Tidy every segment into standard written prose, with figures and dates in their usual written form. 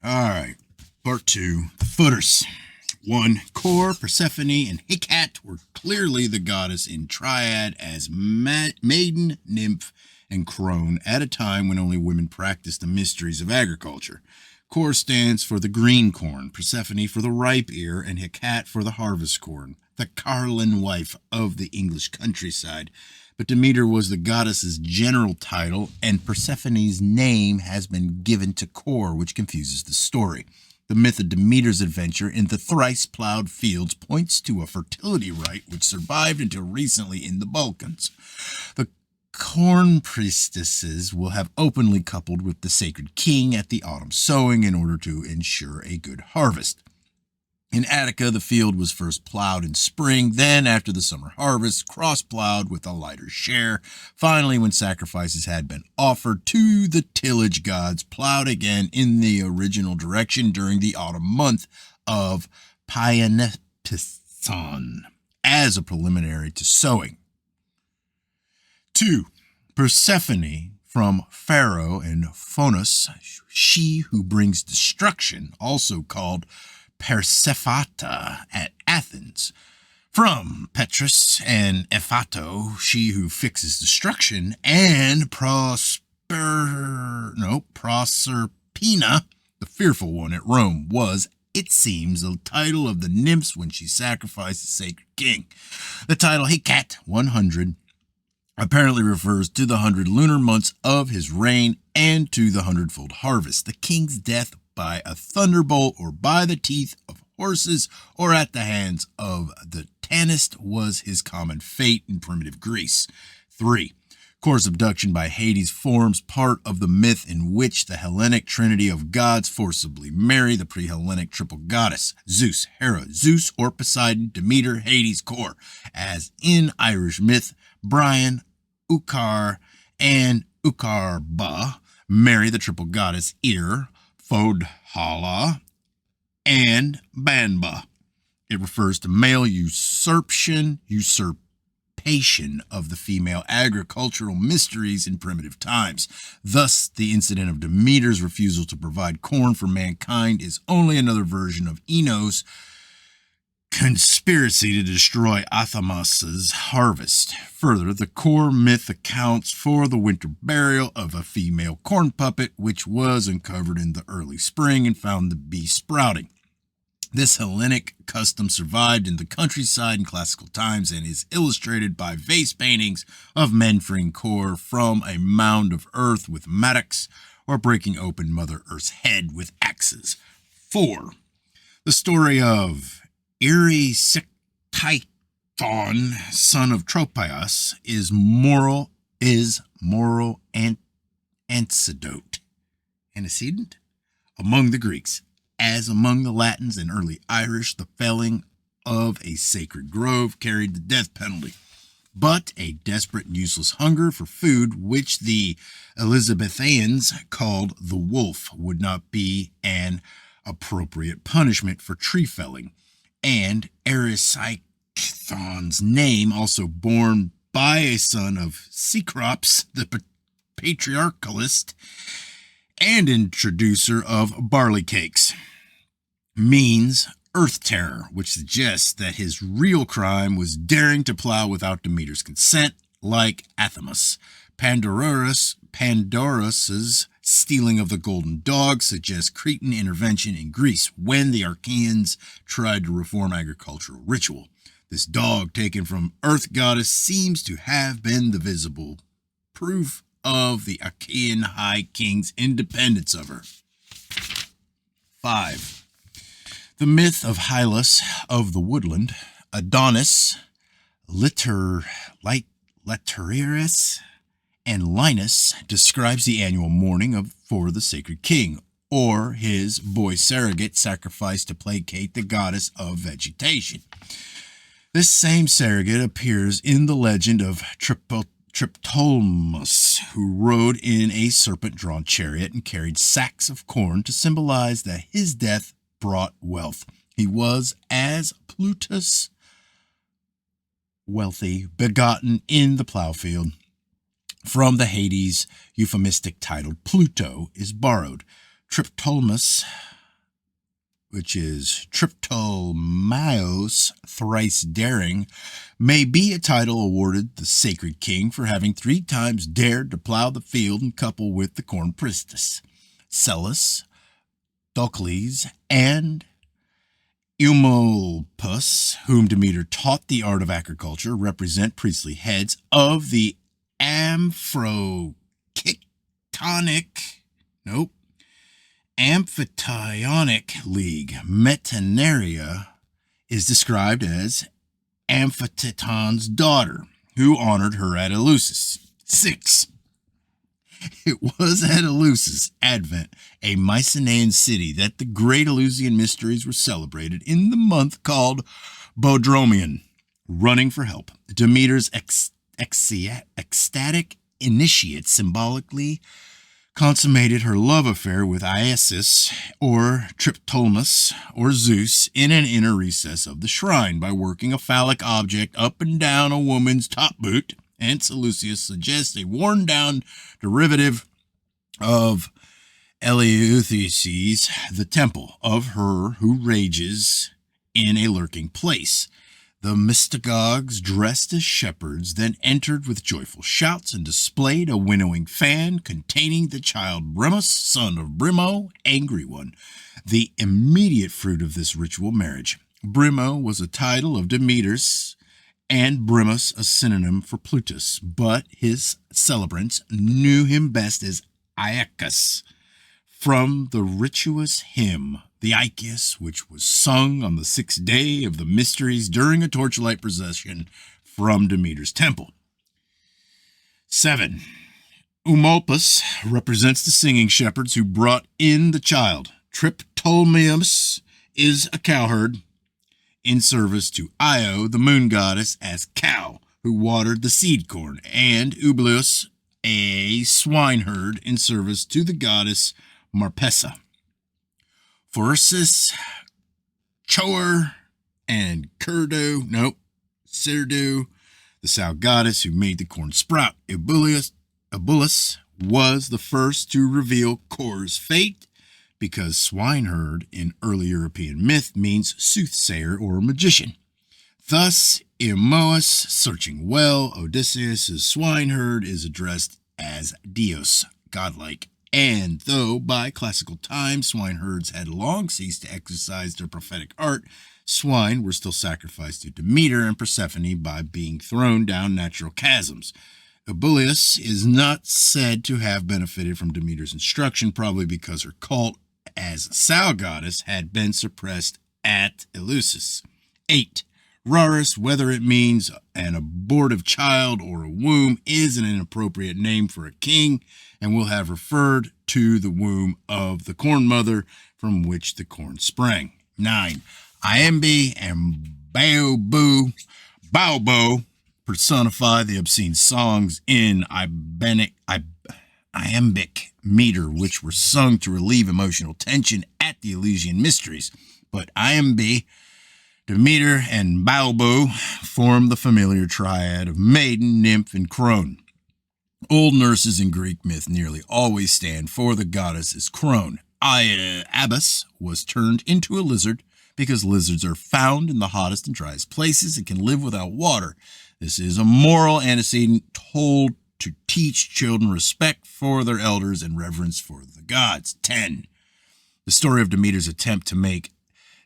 All right, part two, the footers. 1. Core, Persephone, and Hecate were clearly the goddess in triad as maiden, nymph, and crone at a time when only women practiced the mysteries of agriculture. Core stands for the green corn, Persephone for the ripe ear, and Hecate for the harvest corn, the Carlin wife of the English countryside. But Demeter was the goddess's general title, and Persephone's name has been given to Core, which confuses the story. The myth of Demeter's adventure in the thrice-plowed fields points to a fertility rite which survived until recently in the Balkans. The corn priestesses will have openly coupled with the sacred king at the autumn sowing in order to ensure a good harvest. In Attica, the field was first plowed in spring, then after the summer harvest, cross-plowed with a lighter share. Finally, when sacrifices had been offered to the tillage gods, plowed again in the original direction during the autumn month of Pphanie as a preliminary to sowing. 2. Persephone from Pharaoh and Phonos, she who brings destruction, also called Persephata at Athens. From Petrus and Ephato, she who fixes destruction, and Proserpina, the fearful one at Rome, was, it seems, the title of the nymphs when she sacrificed the sacred king. The title Hecate 100 apparently refers to the 100 lunar months of his reign and to the 100-fold harvest. The king's death by a thunderbolt or by the teeth of horses or at the hands of the Tanist was his common fate in primitive Greece. 3. Core's abduction by Hades forms part of the myth in which the Hellenic trinity of gods forcibly marry the pre-Hellenic triple goddess, Zeus, Hera, Zeus or Poseidon, Demeter, Hades, Core, as in Irish myth, Brian, Ukar, and Ukarba marry the triple goddess Ir, Fodhala, and Banba. It refers to male usurpation of the female agricultural mysteries in primitive times. Thus, the incident of Demeter's refusal to provide corn for mankind is only another version of Enos' conspiracy to destroy Athamas's harvest. Further, the core myth accounts for the winter burial of a female corn puppet, which was uncovered in the early spring and found to be sprouting. This Hellenic custom survived in the countryside in classical times and is illustrated by vase paintings of men freeing Core from a mound of earth with mattocks or breaking open Mother Earth's head with axes. 4. The story of Erysichthon, son of Tropios, is moral antecedent among the Greeks. As among the Latins and early Irish, the felling of a sacred grove carried the death penalty. But a desperate and useless hunger for food, which the Elizabethans called the wolf, would not be an appropriate punishment for tree felling. And Erysichthon's name, also borne by a son of Cecrops, the patriarchalist and introducer of barley cakes, means earth terror, which suggests that his real crime was daring to plow without Demeter's consent, like Athamas. Pandorus's stealing of the golden dog suggests Cretan intervention in Greece when the Archaeans tried to reform agricultural ritual. This dog, taken from Earth Goddess, seems to have been the visible proof of the Achaean High King's independence of her. 5. The myth of Hylas of the woodland, Adonis, Literaris, and Linus describes the annual mourning for the sacred king, or his boy surrogate sacrificed to placate the goddess of vegetation. This same surrogate appears in the legend of Triptolemus, who rode in a serpent-drawn chariot and carried sacks of corn to symbolize that his death brought wealth. He was, as Plutus, wealthy, begotten in the plowfield. From the Hades euphemistic title Pluto is borrowed. Triptolemus which is Triptolmaios, thrice daring, may be a title awarded the sacred king for having 3 times dared to plow the field and couple with the corn priestess. Celis, Docles, and Eumolpus, whom Demeter taught the art of agriculture, represent priestly heads of the Amphitonic League. Metaneria is described as Amphitrion's daughter, who honored her at Eleusis. 6. It was at Eleusis' advent, a Mycenaean city, that the great Eleusinian mysteries were celebrated in the month called Bodromion, running for help. Demeter's ecstatic initiate symbolically consummated her love affair with Iasus, or Triptolemus, or Zeus, in an inner recess of the shrine by working a phallic object up and down a woman's top boot. Hence, Eleusis suggests a worn-down derivative of Eleutheres, the temple of her who rages in a lurking place. The mystagogues, dressed as shepherds, then entered with joyful shouts and displayed a winnowing fan containing the child Brimus, son of Brimo, Angry One, the immediate fruit of this ritual marriage. Brimo was a title of Demeter's, and Brimus a synonym for Plutus, but his celebrants knew him best as Iacchus, from the rituous hymn, the Iacchus, which was sung on the 6th day of the mysteries during a torchlight procession from Demeter's temple. 7. Eumolpus represents the singing shepherds who brought in the child. Triptolemus is a cowherd in service to Io, the moon goddess, as cow, who watered the seed corn, and Ubulus, a swineherd, in service to the goddess Marpessa. Phorcys, Choer, and Sirdu, the sow goddess who made the corn sprout. Eubulus was the first to reveal Cor's fate, because swineherd in early European myth means soothsayer or magician. Thus, Eumolpus, searching well, Odysseus' swineherd is addressed as Dios, godlike. And though by classical times swineherds had long ceased to exercise their prophetic art, swine were still sacrificed to Demeter and Persephone by being thrown down natural chasms. Eubulus is not said to have benefited from Demeter's instruction, probably because her cult as sow goddess had been suppressed at Eleusis. 8. Rarus, whether it means an abortive child or a womb, is an inappropriate name for a king, and will have referred to the womb of the corn mother from which the corn sprang. 9. Iambe and Baobo personify the obscene songs in iambic meter, which were sung to relieve emotional tension at the Eleusinian mysteries. But Iambe, Demeter, and Baobo form the familiar triad of maiden, nymph, and crone. Old nurses in Greek myth nearly always stand for the goddess's crone. Abas was turned into a lizard because lizards are found in the hottest and driest places and can live without water. This is a moral antecedent told to teach children respect for their elders and reverence for the gods. 10. The story of Demeter's attempt to make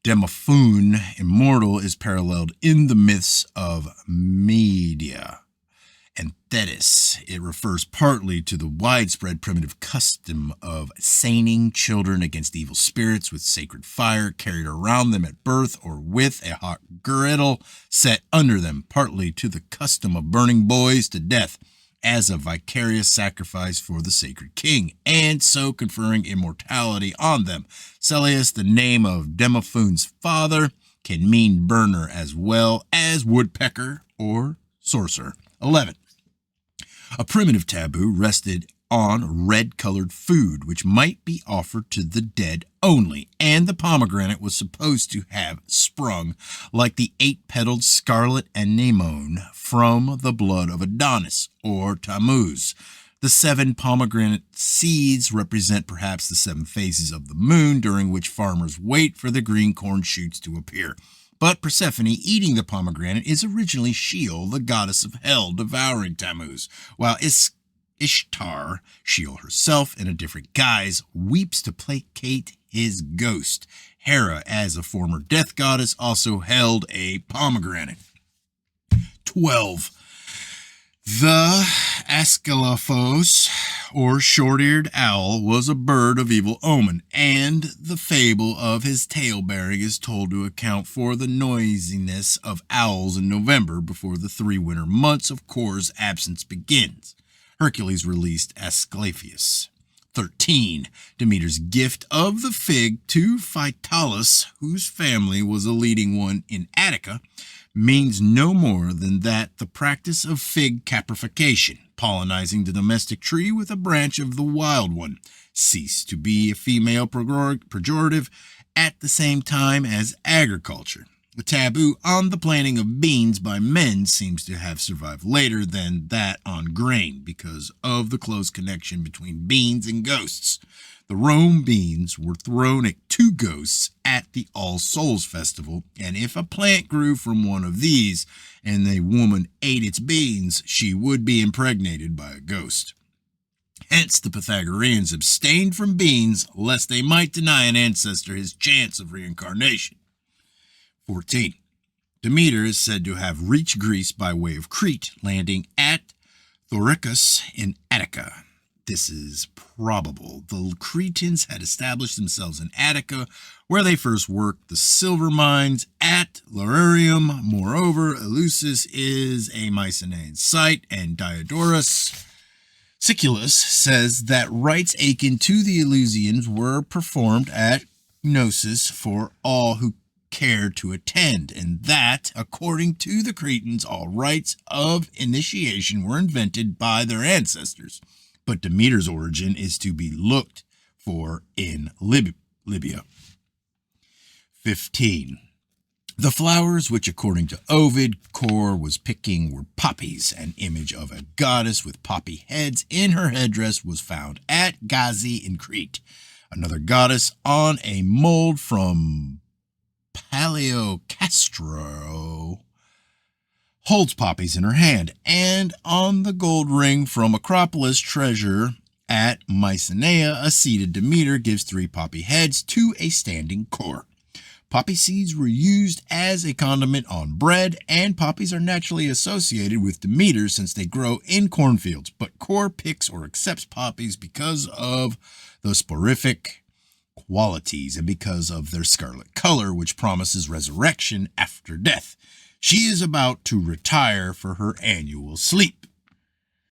Demophon immortal is paralleled in the myths of Medea and Thetis. It refers partly to the widespread primitive custom of seining children against evil spirits with sacred fire carried around them at birth, or with a hot griddle set under them, partly to the custom of burning boys to death as a vicarious sacrifice for the sacred king, and so conferring immortality on them. Celius, the name of Demophon's father, can mean burner as well as woodpecker or sorcerer. 11. A primitive taboo rested on red-colored food, which might be offered to the dead only, and the pomegranate was supposed to have sprung, like the 8-petaled scarlet anemone, from the blood of Adonis, or Tammuz, The 7 pomegranate seeds represent perhaps the 7 phases of the moon during which farmers wait for the green corn shoots to appear. But Persephone eating the pomegranate is originally Sheol, the goddess of hell, devouring Tammuz, while Ishtar, Sheol herself in a different guise, weeps to placate his ghost. Hera, as a former death goddess, also held a pomegranate. 12. The Ascalaphos, or short-eared owl, was a bird of evil omen, and the fable of his tail-bearing is told to account for the noisiness of owls in November before the 3 winter months of Kor's absence begins. Hercules released Asclepius. 13. Demeter's gift of the fig to Phytalus, whose family was a leading one in Attica, means no more than that the practice of fig caprification, pollinizing the domestic tree with a branch of the wild one, ceased to be a female pejorative at the same time as agriculture. The taboo on the planting of beans by men seems to have survived later than that on grain because of the close connection between beans and ghosts. The Rome beans were thrown at 2 ghosts at the All Souls Festival, and if a plant grew from one of these and a woman ate its beans, she would be impregnated by a ghost. Hence, the Pythagoreans abstained from beans lest they might deny an ancestor his chance of reincarnation. 14. Demeter is said to have reached Greece by way of Crete, landing at Thoricus in Attica. This is probable. The Cretans had established themselves in Attica, where they first worked the silver mines at Laurium. Moreover, Eleusis is a Mycenaean site, and Diodorus Siculus says that rites akin to the Eleusinians were performed at Gnosis for all who cared to attend, and that, according to the Cretans, all rites of initiation were invented by their ancestors. But Demeter's origin is to be looked for in Libya. 15. The flowers which, according to Ovid, Kor was picking were poppies. An image of a goddess with poppy heads in her headdress was found at Gazi in Crete. Another goddess on a mold from Paleocastro holds poppies in her hand, and on the gold ring from Acropolis treasure at Mycenae, a seated Demeter gives 3 poppy heads to a standing Kor. Poppy seeds were used as a condiment on bread, and poppies are naturally associated with Demeter since they grow in cornfields, but Kor picks or accepts poppies because of the sporific qualities and because of their scarlet color, which promises resurrection after death. She is about to retire for her annual sleep.